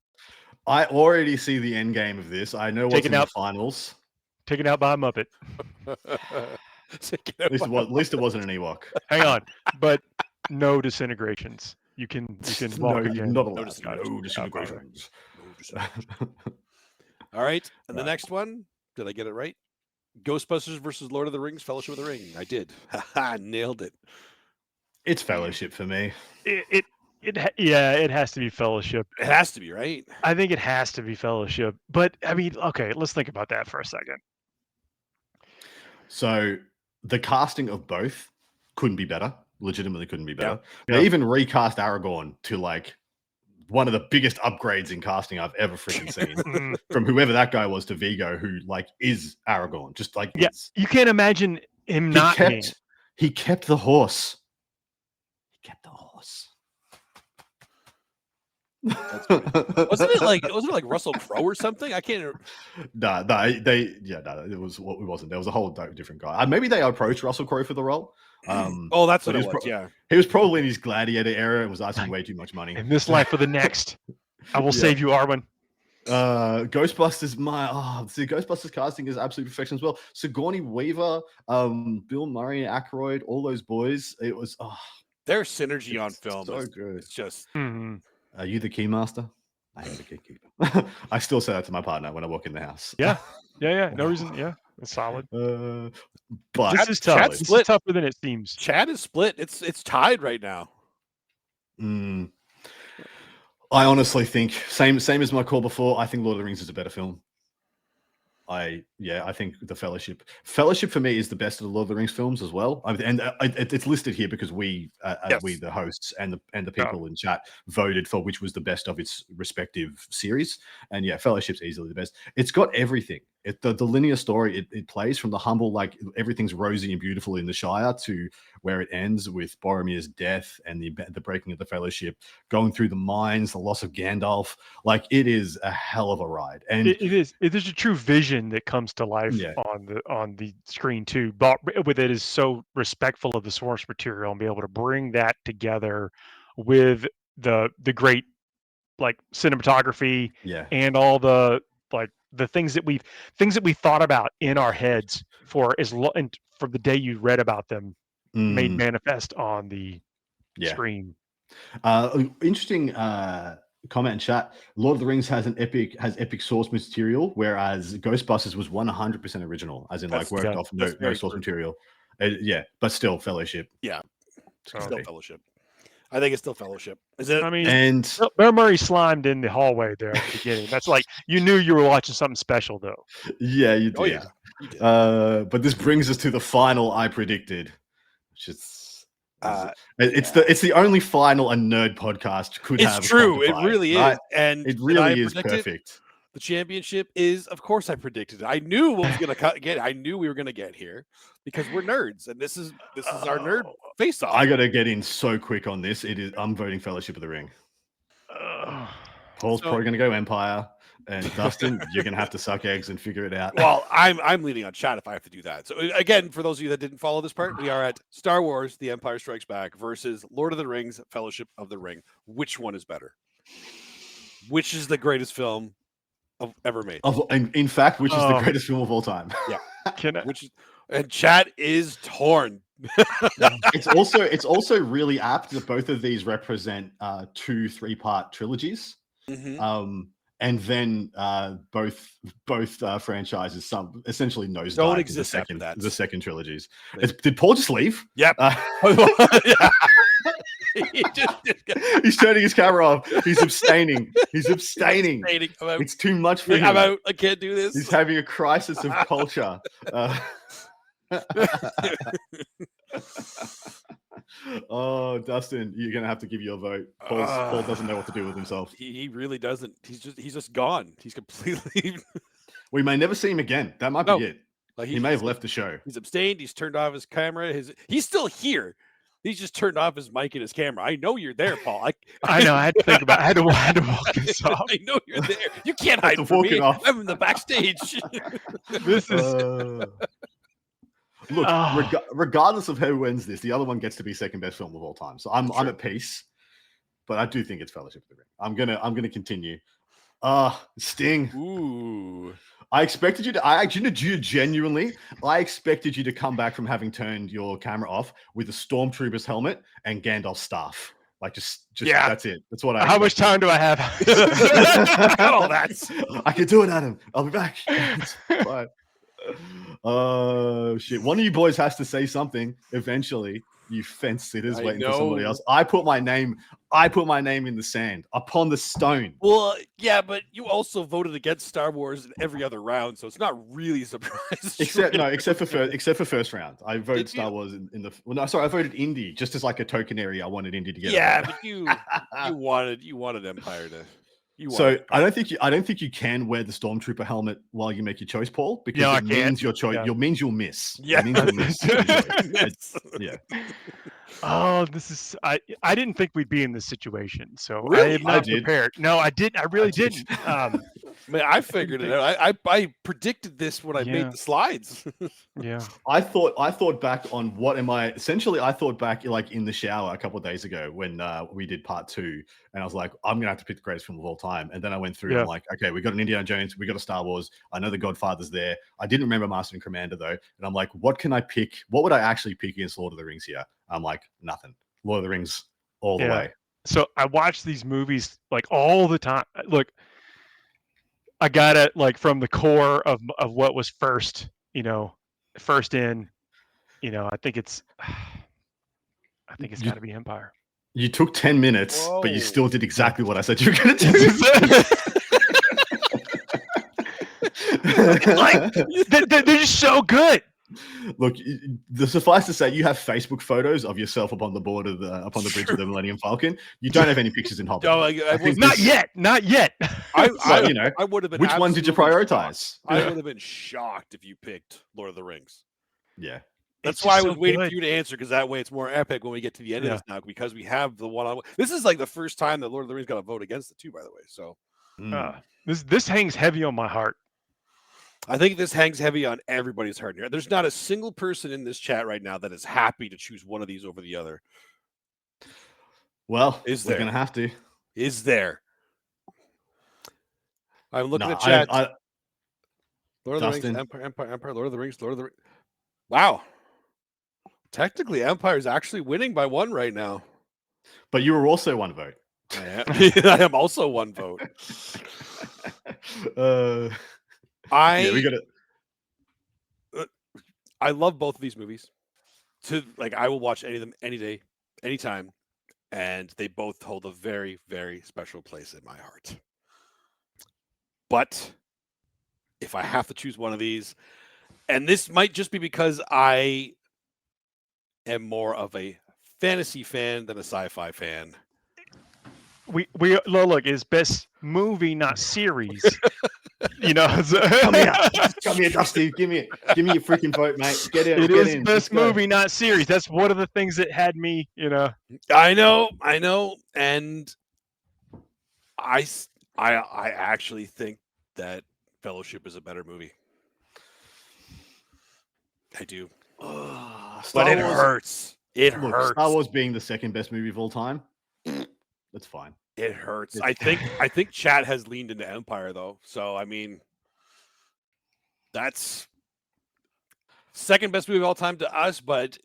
I already see the end game of this. I know what's in the finals. Taken out by a Muppet. At least it wasn't an Ewok. Hang on, but no disintegrations. You can walk again. Not allowed. No disintegrations. All right, and the next one. Did I get it right? Ghostbusters versus Lord of the Rings, Fellowship of the Ring. I did. Nailed it. It's Fellowship for me. It has to be Fellowship. It has to be, right? I think it has to be Fellowship. But I mean, okay, let's think about that for a second. So the casting of both couldn't be better. Legitimately couldn't be better. Yeah. They even recast Aragorn to like one of the biggest upgrades in casting I've ever freaking seen. From whoever that guy was to Vigo, who like is Aragorn. Just like you can't imagine him not being. He kept the horse. He kept the horse. Wasn't it like Russell Crowe or something? I can't. No, it wasn't. There was a whole different guy. Maybe they approached Russell Crowe for the role. That's what it was. Yeah, he was probably in his gladiator era and was asking way too much money. In this life or the next, I will save you, Arwen. Ghostbusters, Ghostbusters casting is absolute perfection as well. Sigourney Weaver, Bill Murray, Aykroyd, all those boys. It was their synergy on film so is good. It's just. Are you the keymaster? I am the gatekeeper. I still say that to my partner when I walk in the house. Yeah. No reason. Yeah, it's solid. But this is tough. This is tougher than it seems. Chad is split. It's tied right now. I honestly think same as my call before. I think Lord of the Rings is a better film. I think the Fellowship for me is the best of the Lord of the Rings films as well. It's listed here because we the hosts and the people in chat voted for which was the best of its respective series. And Fellowship's easily the best. It's got everything. The linear story it plays from the humble, like everything's rosy and beautiful in the Shire, to where it ends with Boromir's death and the breaking of the Fellowship, going through the mines, the loss of Gandalf. Like, it is a hell of a ride. And it is a true vision that comes to life on the screen too. But with it is so respectful of the source material and be able to bring that together with the great like cinematography and all the things that we thought about in our heads for and from the day you read about them made manifest on the screen. Interesting comment in chat. Lord of the Rings has epic source material, whereas Ghostbusters was 100% original, as in worked off no source material. But still Fellowship. Yeah, still Fellowship. I think it's still Fellowship. Is it? I mean, and Bear Murray slimed in the hallway there at the beginning. That's like, you knew you were watching something special, though. Yeah, you did. Oh, yeah. You did. But this brings us to the final I predicted, which is it's the only final a nerd podcast could have. It's true. It really is, and it really is perfect. The championship is, of course, I predicted it. I knew what was going to get. I knew we were going to get here because we're nerds, and this is our nerd face-off. I got to get in so quick on this. I'm voting Fellowship of the Ring. Paul's probably going to go Empire, and Dustin, you're going to have to suck eggs and figure it out. Well, I'm leaning on chat if I have to do that. So again, for those of you that didn't follow this part, we are at Star Wars: The Empire Strikes Back versus Lord of the Rings: Fellowship of the Ring. Which one is better? Which is the greatest film ever made? In fact, which is the greatest film of all time? Yeah. And chat is torn. It's also really apt that both of these represent 2-3-part trilogies. Mm-hmm. And then both franchises essentially nosedive. Don't exist after that. The second trilogies. Did Paul just leave? Yep. He's turning his camera off. He's abstaining. It's too much for him. I'm out. I can't do this. He's having a crisis of culture. Oh, Dustin, you're gonna have to give your vote. Paul doesn't know what to do with himself. He really doesn't. He's just gone. He's completely. We may never see him again. That might be it. Like he may have left the show. He's abstained. He's turned off his camera. He's still here. He's just turned off his mic and his camera. I know you're there, Paul. I know. I had to think about it. I had to walk this off. I know you're there. You can't hide from me. I'm in the backstage. This is. Look, regardless of who wins this, the other one gets to be second best film of all time. So I'm at peace, but I do think it's Fellowship of the Ring. I'm gonna continue. Sting. Ooh. I expected you to. Genuinely, I expected you to come back from having turned your camera off with a stormtrooper's helmet and Gandalf's staff. Like just that's it. That's what I. How much time do I have? All that. I can do it, Adam. I'll be back. Bye. Oh shit! One of you boys has to say something eventually. You fence sitters waiting for somebody else. I put my name in the sand upon the stone. Well, yeah, but you also voted against Star Wars in every other round, so it's not really surprising. Except for first round. I voted Star Wars in the. Well, no, sorry, I voted Indy just as like a token area. I wanted Indy to get. Yeah, but you wanted Empire to. So I don't think you can wear the Stormtrooper helmet while you make your choice, Paul, because it means your choice. It means you'll miss. Yeah. It means you'll miss. your choice. Yeah. Oh, this is I didn't think we'd be in this situation, so Really? I am not prepared. No, I didn't. I really didn't. Man, I figured it out. I predicted this when I made the slides. Yeah. I thought back on what am I essentially. I thought back like in the shower a couple of days ago when we did part 2, and I was like, I'm gonna have to pick the greatest film of all time. And then I went through and I'm like, okay, we got an Indiana Jones, we got a Star Wars. I know the Godfather's there. I didn't remember Master and Commander though, and I'm like, what can I pick? What would I actually pick against Lord of the Rings here? I'm like, nothing. Lord of the Rings all the way. So I watch these movies like all the time. Look, I got it like from the core of what was first in. I think it's got to be Empire. You took 10 minutes, but you still did exactly what I said you were going to do. Like they're just so good. Look, suffice to say, you have Facebook photos of yourself upon the bridge of the Millennium Falcon. You don't have any pictures in Hobbit. Not yet. I would have been. Which one did you prioritize? I would have been shocked if you picked Lord of the Rings. Yeah. That's why I was waiting for you to answer, because that way it's more epic when we get to the end of this now, because we have the one-on-one. This is like the first time that Lord of the Rings got a vote against it too, by the way. So this hangs heavy on my heart. I think this hangs heavy on everybody's heart here. There's not a single person in this chat right now that is happy to choose one of these over the other. Well, we're going to have to. Is there? I'm looking at chat. Lord of the Rings, Empire, Lord of the Rings, Lord of the Rings. Wow. Technically, Empire is actually winning by 1 right now. But you were also 1 vote. I am also 1 vote. We got it. I love both of these movies. I will watch any of them any day, anytime, and they both hold a very, very special place in my heart. But if I have to choose one of these, and this might just be because I am more of a fantasy fan than a sci-fi fan. We look, it's best movie, not series. Come here, Dusty. Give me your freaking vote, mate. Get in. It is best movie, not series. That's one of the things that had me. I know, and I actually think that Fellowship is a better movie. I do, but it hurts. It hurts. Star Wars being the second best movie of all time. That's fine. It hurts. I think chat has leaned into Empire though. So I mean, that's second best movie of all time to us, but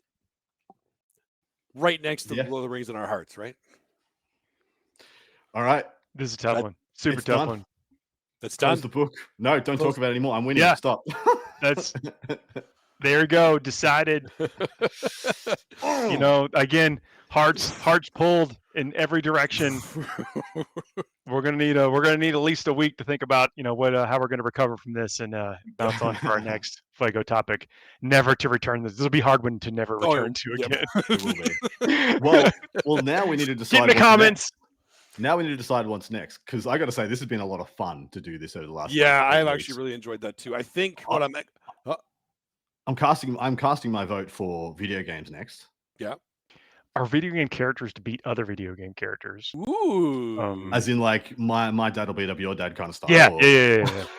right next to Lord of the Rings in our hearts, right? All right. This is a tough one. Super tough one. That's done. Close the book. No, don't talk about it anymore. I'm winning. Yeah. Stop. That's there you go. Decided. Again, hearts pulled in every direction. We're gonna need at least a week to think about how we're gonna recover from this and bounce on for our next Fuego topic. Never to return this. This will be a hard one to never return to again. It will be. Well, now we need to decide. Get in the comments. Now we need to decide what's next, because I got to say this has been a lot of fun to do this over the last. Yeah, I have actually really enjoyed that too. I think I'm casting my vote for video games next. Yeah. Are video game characters to beat other video game characters? Ooh. As in like my dad will beat up your dad kind of stuff. Yeah.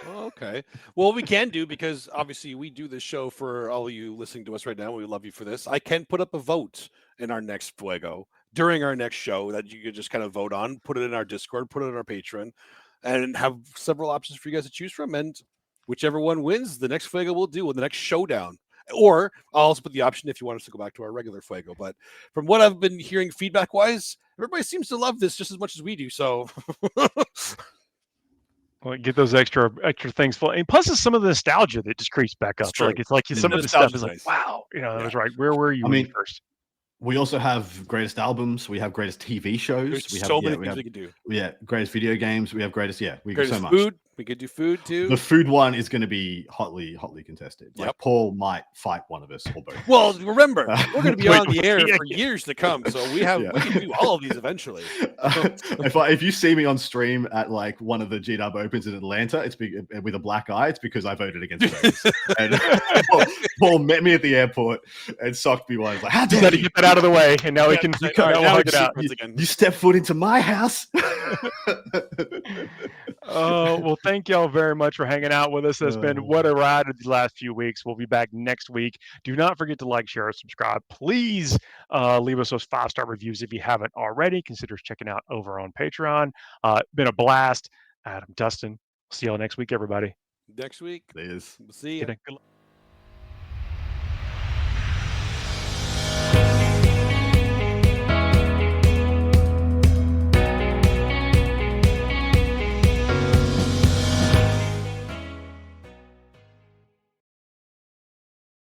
Okay. Well, we can do, because obviously we do this show for all of you listening to us right now. We love you for this. I can put up a vote in our next Fuego during our next show that you could just kind of vote on, put it in our Discord, put it in our Patreon, and have several options for you guys to choose from. And whichever one wins, the next Fuego we'll do, with the next showdown. Or I'll also put the option if you want us to go back to our regular Fuego. But from what I've been hearing feedback-wise, everybody seems to love this just as much as we do. So well, get those extra things full. And plus, it's some of the nostalgia that just creeps back up. It's like some of the stuff is like, wow, that was right. Where were you first? We also have greatest albums. We have greatest TV shows. There's so many things we can do. Yeah, greatest video games. We have greatest. Yeah, we greatest so much. Food. We could do food too. The food one is going to be hotly contested. Like Yep. Paul might fight one of us or both. Well, remember, we're going to be on the air yeah, for years to come, so we can do all of these eventually. If you see me on stream at like one of the GW Opens in Atlanta, it's with a black eye. It's because I voted against Vegas. And Paul met me at the airport and socked me once. Like, how dare you get that out of the way, and now we can now hug it out. You step foot into my house. Well, thank y'all very much for hanging out with us. It's been what a ride of the last few weeks. We'll be back next week. Do not forget to like, share, and subscribe. Please leave us those 5-star reviews if you haven't already. Consider checking out over on Patreon. Been a blast. Adam, Dustin, see y'all next week, everybody. Next week. There's We'll see you. Good luck.